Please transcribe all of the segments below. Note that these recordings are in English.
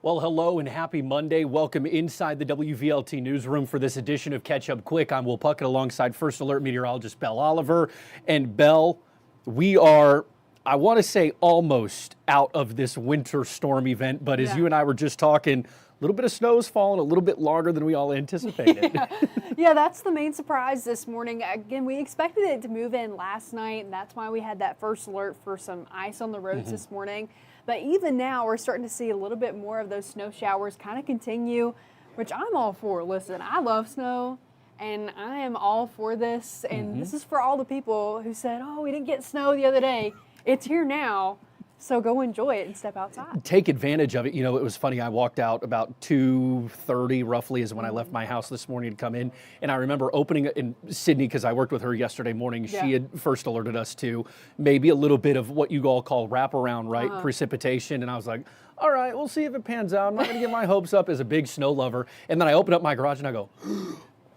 Well, hello and happy Monday. Welcome inside the WVLT newsroom for this edition of Catch Up Quick. I'm Will Puckett alongside First Alert meteorologist Belle Oliver. And Belle, we are, I want to say, almost out of this winter storm event. But as you and I were just talking, a little bit of snow is falling a little bit longer than we all anticipated. Yeah, that's the main surprise this morning. Again, we expected it to move in last night, and that's why we had that first alert for some ice on the roads this morning. But even now, we're starting to see a little bit more of those snow showers kind of continue, which I'm all for. Listen, I love snow, and I am all for this. And this is for all the people who said, oh, we didn't get snow the other day. It's here now. So go enjoy it and step outside. Take advantage of it. You know, it was funny. I walked out about 2:30 roughly is when I left my house this morning to come in. And I remember opening it in Sydney because I worked with her yesterday morning. She had first alerted us to maybe a little bit of what you all call wraparound, right? Precipitation. And I was like, all right, we'll see if it pans out. I'm not going to get my hopes up as a big snow lover. And then I open up my garage and I go,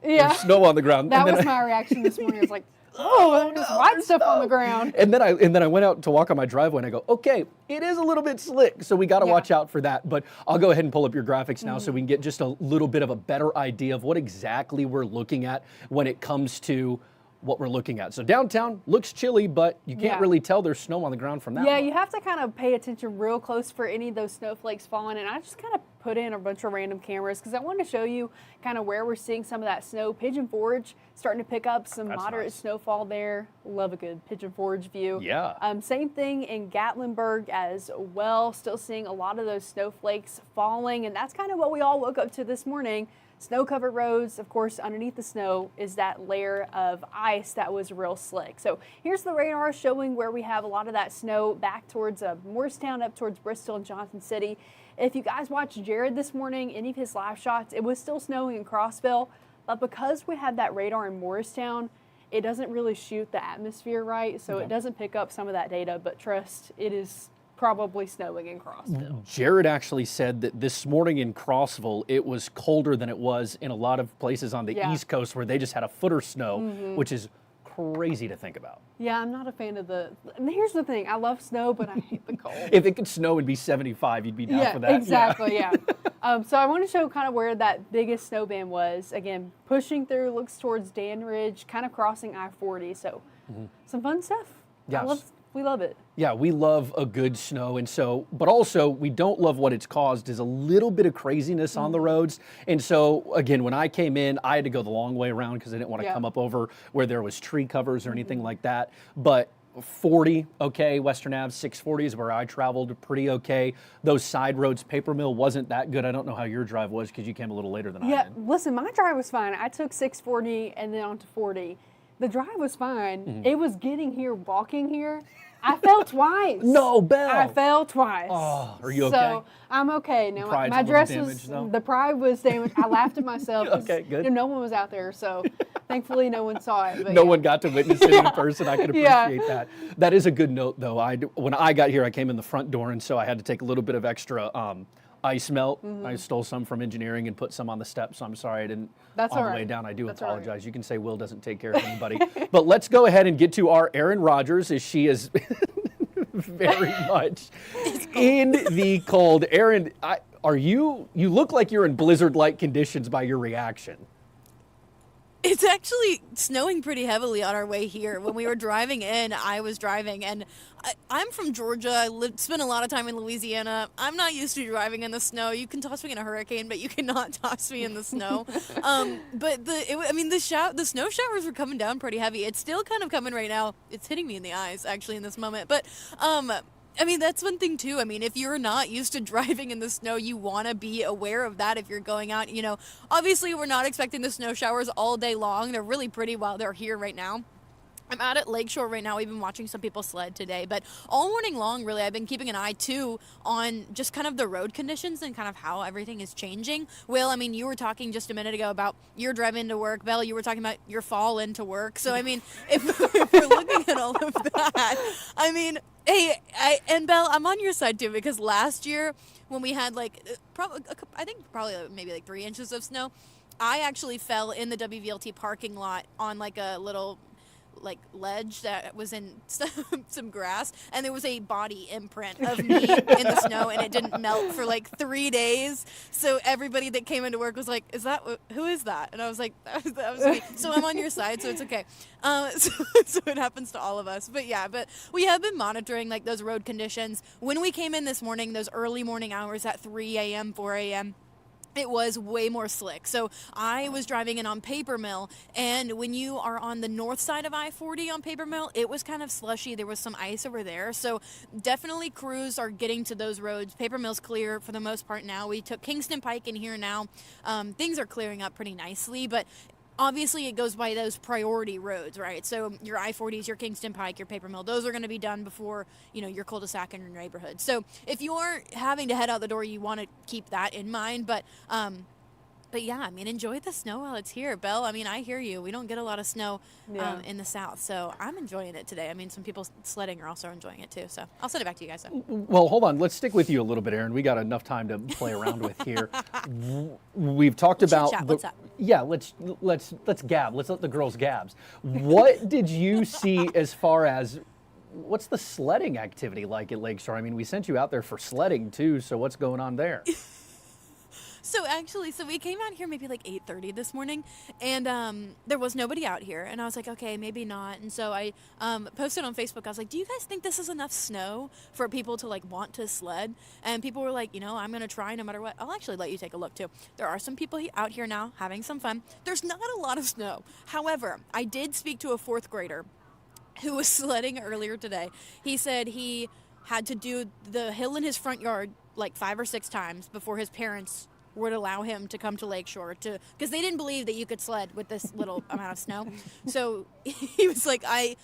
there's snow on the ground. That was my reaction this morning. I was like, oh, there's white stuff on the ground. And then I went out to walk on my driveway and I go, okay, it is a little bit slick, so we got to watch out for that. But I'll go ahead and pull up your graphics now so we can get just a little bit of a better idea of what exactly we're looking at when it comes to what we're looking at. So downtown looks chilly, but you can't really tell there's snow on the ground from that. Yeah, you have to kind of pay attention real close for any of those snowflakes falling. And I just kind of put in a bunch of random cameras because I wanted to show you kind of where we're seeing some of that snow. Pigeon Forge starting to pick up some moderate snowfall there. Love a good Pigeon Forge view. Yeah. Same thing in Gatlinburg as well. Still seeing a lot of those snowflakes falling. And that's kind of what we all woke up to this morning. Snow-covered roads, of course, underneath the snow is that layer of ice that was real slick. So here's the radar showing where we have a lot of that snow back towards Morristown, up towards Bristol and Johnson City. If you guys watched Jared this morning, any of his live shots, it was still snowing in Crossville, but because we had that radar in Morristown, it doesn't really shoot the atmosphere right, so it doesn't pick up some of that data, but trust, it is probably snowing in Crossville. Jared actually said that this morning in Crossville, it was colder than it was in a lot of places on the East Coast where they just had a foot of snow, which is crazy to think about. Yeah, I'm not a fan of and here's the thing, I love snow, but I hate the cold. If it could snow and be 75, you'd be down for that. Exactly, so I want to show kind of where that biggest snow band was. Again, pushing through, looks towards Danridge, kind of crossing I-40, so some fun stuff. Yes. We love it. Yeah, we love a good snow, and so, but also we don't love what it's caused is a little bit of craziness on the roads. And so, again, when I came in, I had to go the long way around because I didn't want to come up over where there was tree covers or anything like that. But 40, okay, Western Ave, 640 is where I traveled, pretty okay. Those side roads, Paper Mill wasn't that good. I don't know how your drive was because you came a little later than I did. Yeah, listen, my drive was fine. I took 640 and then on to 40. The drive was fine. It was getting here, walking here. I fell twice. No, Belle. I fell twice. Oh, are you okay? So I'm okay. Now my dress was, the pride was damaged. I laughed at myself. Okay, good. You know, no one was out there, so thankfully no one saw it. But no one got to witness it in person. I can appreciate that. That is a good note, though. When I got here, I came in the front door, and so I had to take a little bit of extra ice melt. I stole some from engineering and put some on the steps, so I'm sorry I didn't on the way down. I do apologize. You can say Will doesn't take care of anybody. But let's go ahead and get to our Erin Rogers, as she is very much in the cold. Erin, you look like you're in blizzard-like conditions by your reaction. It's actually snowing pretty heavily on our way here. When we were driving in, I was driving, and I'm from Georgia. I spent a lot of time in Louisiana. I'm not used to driving in the snow. You can toss me in a hurricane, but you cannot toss me in the snow. But the snow showers were coming down pretty heavy. It's still kind of coming right now. It's hitting me in the eyes, actually, in this moment. But I mean, that's one thing, too. I mean, if you're not used to driving in the snow, you want to be aware of that if you're going out. You know, obviously, we're not expecting the snow showers all day long. They're really pretty while they're here right now. I'm out at Lakeshore right now. We've been watching some people sled today, but all morning long, really, I've been keeping an eye, too, on just kind of the road conditions and kind of how everything is changing. Will, I mean, you were talking just a minute ago about your driving to work. Belle, you were talking about your fall into work. So, I mean, if we're looking at all of that, I mean, hey, and Belle, I'm on your side, too, because last year when we had, like, maybe like 3 inches of snow, I actually fell in the WVLT parking lot on, like, a little like ledge that was in some grass, and there was a body imprint of me in the snow, and it didn't melt for like 3 days. So everybody that came into work was like, who is that? And I was like, that was me. So I'm on your side, so it's okay. So it happens to all of us. But yeah, but we have been monitoring like those road conditions. When we came in this morning, those early morning hours at 3 a.m., 4 a.m., it was way more slick. So I was driving in on Paper Mill, and when you are on the north side of I-40 on Paper Mill, it was kind of slushy. There was some ice over there. So definitely crews are getting to those roads. Paper Mill's clear for the most part now. We took Kingston Pike in here now. Things are clearing up pretty nicely, but obviously it goes by those priority roads, right? So your I-40s, your Kingston Pike, your Paper Mill, those are going to be done before, your cul-de-sac in your neighborhood. So if you're having to head out the door, you want to keep that in mind. But yeah, I mean, enjoy the snow while it's here, Belle. I mean, I hear you. We don't get a lot of snow in the south, so I'm enjoying it today. I mean, some people sledding are also enjoying it too. So I'll send it back to you guys. So. Well, hold on. Let's stick with you a little bit, Aaron. We got enough time to play around with here. We've talked about What's up? Yeah, let's gab. Let's let the girls gabs. What did you see as far as what's the sledding activity like at Lakeshore? I mean, we sent you out there for sledding too. So what's going on there? So we came out here maybe like 8:30 this morning, and there was nobody out here, and I was like, okay, maybe not. And so I posted on Facebook. I was like, do you guys think this is enough snow for people to like want to sled? And people were like, I'm gonna try no matter what. I'll actually let you take a look too. There are some people out here now having some fun. There's not a lot of snow. However, I did speak to a 4th grader who was sledding earlier today. He said he had to do the hill in his front yard like 5 or 6 times before his parents would allow him to come to Lakeshore because they didn't believe that you could sled with this little amount of snow. So he was like, I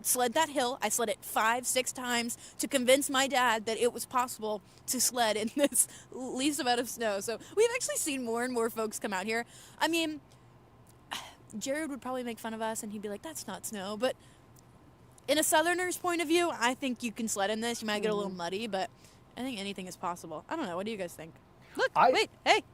sled that hill. I sled it 5, 6 times to convince my dad that it was possible to sled in this least amount of snow. So we've actually seen more and more folks come out here. I mean, Jared would probably make fun of us and he'd be like, that's not snow. But in a southerner's point of view, I think you can sled in this. You might get a little muddy, but I think anything is possible. I don't know. What do you guys think? Look, wait, hey.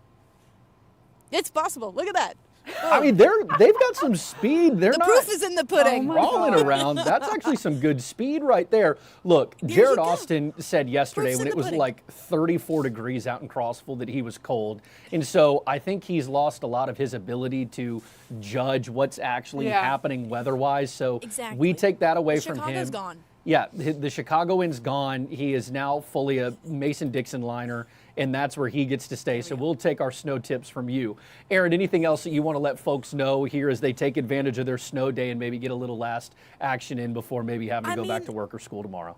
It's possible. Look at that. I mean, they've got some speed. The proof is in the pudding. Rolling around. That's actually some good speed right there. Look, Jared Austin said yesterday when it was like 34 degrees out in Crossville that he was cold. And so I think he's lost a lot of his ability to judge what's actually happening weather-wise. So we take that away from him. Chicago's gone. Yeah, the Chicagoan's gone. He is now fully a Mason-Dixon liner, and that's where he gets to stay. So we'll take our snow tips from you. Aaron, anything else that you want to let folks know here as they take advantage of their snow day and maybe get a little last action in before maybe having to go back to work or school tomorrow?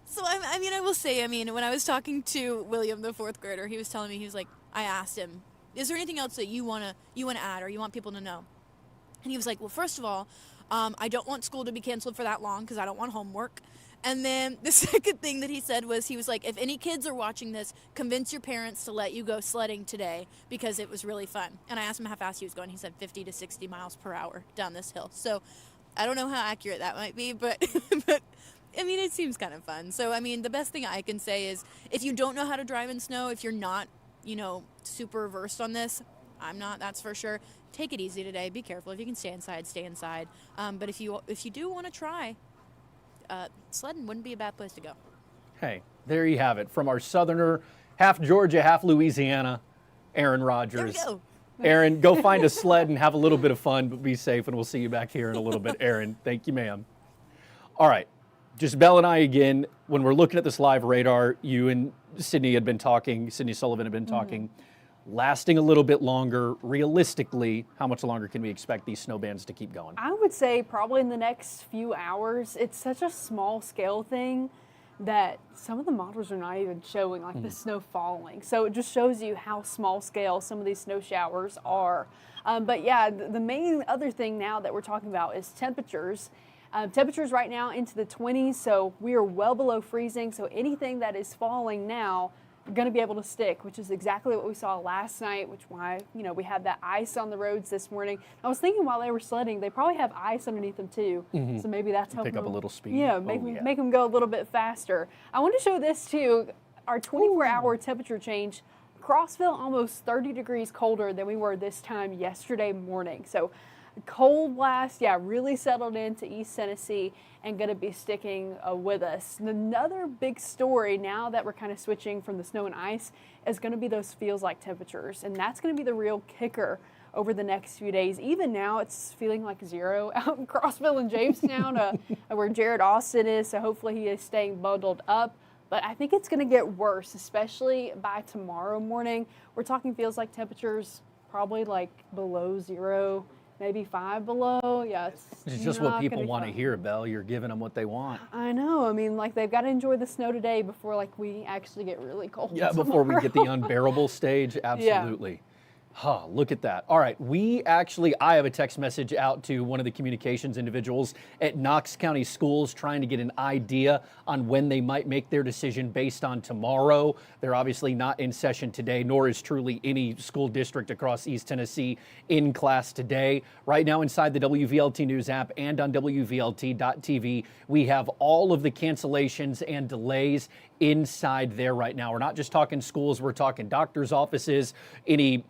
So, I will say, when I was talking to William, the 4th grader, he was telling me, he was like, I asked him, is there anything else that you want to add or you want people to know? And he was like, well, first of all, I don't want school to be canceled for that long because I don't want homework. And then the second thing that he said was, he was like, if any kids are watching this, convince your parents to let you go sledding today because it was really fun. And I asked him how fast he was going. He said 50 to 60 miles per hour down this hill. So I don't know how accurate that might be, but it seems kind of fun. So, the best thing I can say is if you don't know how to drive in snow, if you're not, super versed on this, I'm not, that's for sure. Take it easy today. Be careful. If you can stay inside, stay inside. But if you do want to try, sledding wouldn't be a bad place to go. Hey, there you have it. From our southerner, half Georgia, half Louisiana, Aaron Rodgers. There we go. Aaron, go find a sled and have a little bit of fun, but be safe, and we'll see you back here in a little bit. Aaron, thank you, ma'am. All right, just Belle and I again. When we're looking at this live radar, you and Sydney Sullivan had been talking. Lasting a little bit longer. Realistically, how much longer can we expect these snow bands to keep going? I would say probably in the next few hours. It's such a small scale thing that some of the models are not even showing like the snow falling. So it just shows you how small scale some of these snow showers are. But yeah, the main other thing now that we're talking about is temperatures. Temperatures right now into the 20s, so we are well below freezing. So anything that is falling now going to be able to stick, which is exactly what we saw last night, which why, we had that ice on the roads this morning. I was thinking while they were sledding, they probably have ice underneath them too. So maybe that's helping pick up a little speed. Yeah, make them go a little bit faster. I want to show this too, our 24-hour temperature change. Crossville almost 30 degrees colder than we were this time yesterday morning. So Cold blast, yeah, really settled into East Tennessee and going to be sticking with us. And another big story now that we're kind of switching from the snow and ice is going to be those feels like temperatures. And that's going to be the real kicker over the next few days. Even now, it's feeling like 0 out in Crossville and Jamestown, where Jared Austin is. So hopefully he is staying bundled up. But I think it's going to get worse, especially by tomorrow morning. We're talking feels like temperatures probably like below 0, maybe 5 below. Yeah, it's just what people want to hear, Belle. You're giving them what they want. I know. I mean, like, they've got to enjoy the snow today before, like, we actually get really cold. Yeah, before we get the unbearable stage. Absolutely. Yeah. Huh, look at that. All right, I have a text message out to one of the communications individuals at Knox County Schools trying to get an idea on when they might make their decision based on tomorrow. They're obviously not in session today, nor is truly any school district across East Tennessee in class today. Right now inside the WVLT News app and on WVLT.tv, we have all of the cancellations and delays inside there right now. We're not just talking schools, we're talking doctors' offices, any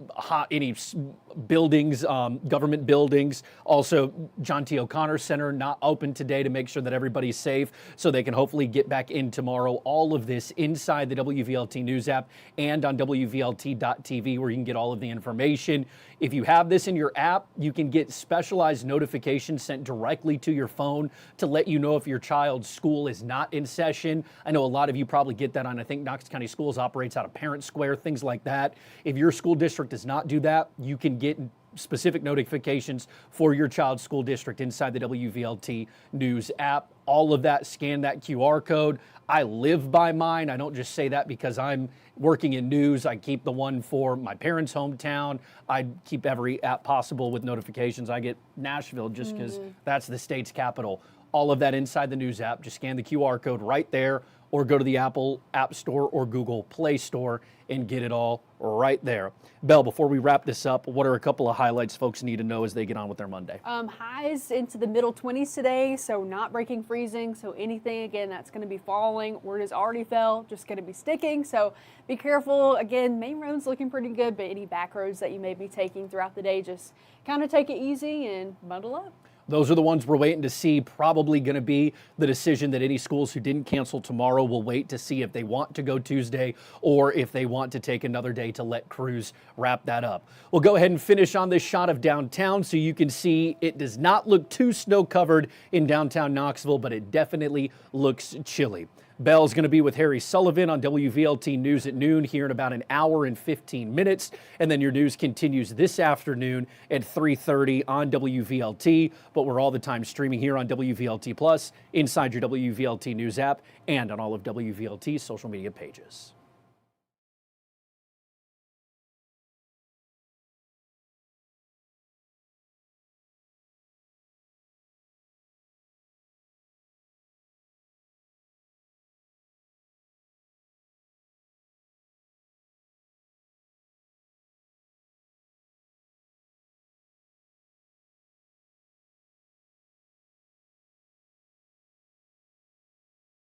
buildings, government buildings. Also, John T. O'Connor Center not open today to make sure that everybody's safe so they can hopefully get back in tomorrow. All of this inside the WVLT News app and on WVLT.tv, where you can get all of the information. If you have this in your app, you can get specialized notifications sent directly to your phone to let you know if your child's school is not in session. I know a lot of you probably get that on, I think Knox County Schools operates out of Parent Square, things like that. If your school district does not do that, you can get specific notifications for your child's school district inside the WVLT News app. All of that, scan that QR code. I live by mine. I don't just say that because I'm working in news. I keep the one for my parents' hometown. I keep every app possible with notifications. I get Nashville just because that's the state's capital. All of that inside the news app. Just scan the QR code right there or go to the Apple App Store or Google Play Store and get it all right there. Belle, before we wrap this up, what are a couple of highlights folks need to know as they get on with their Monday? Highs into the middle 20s today, so not breaking freezing. So anything, again, that's going to be falling or it has already fell, just going to be sticking. So be careful. Again, main roads looking pretty good, but any back roads that you may be taking throughout the day, just kind of take it easy and bundle up. Those are the ones we're waiting to see. Probably going to be the decision that any schools who didn't cancel tomorrow will wait to see if they want to go Tuesday or if they want to take another day to let crews wrap that up. We'll go ahead and finish on this shot of downtown so you can see it does not look too snow covered in downtown Knoxville, but it definitely looks chilly. Belle's going to be with Harry Sullivan on WVLT News at noon here in about an hour and 15 minutes. And then your news continues this afternoon at 3:30 on WVLT. But we're all the time streaming here on WVLT Plus, inside your WVLT News app, and on all of WVLT's social media pages.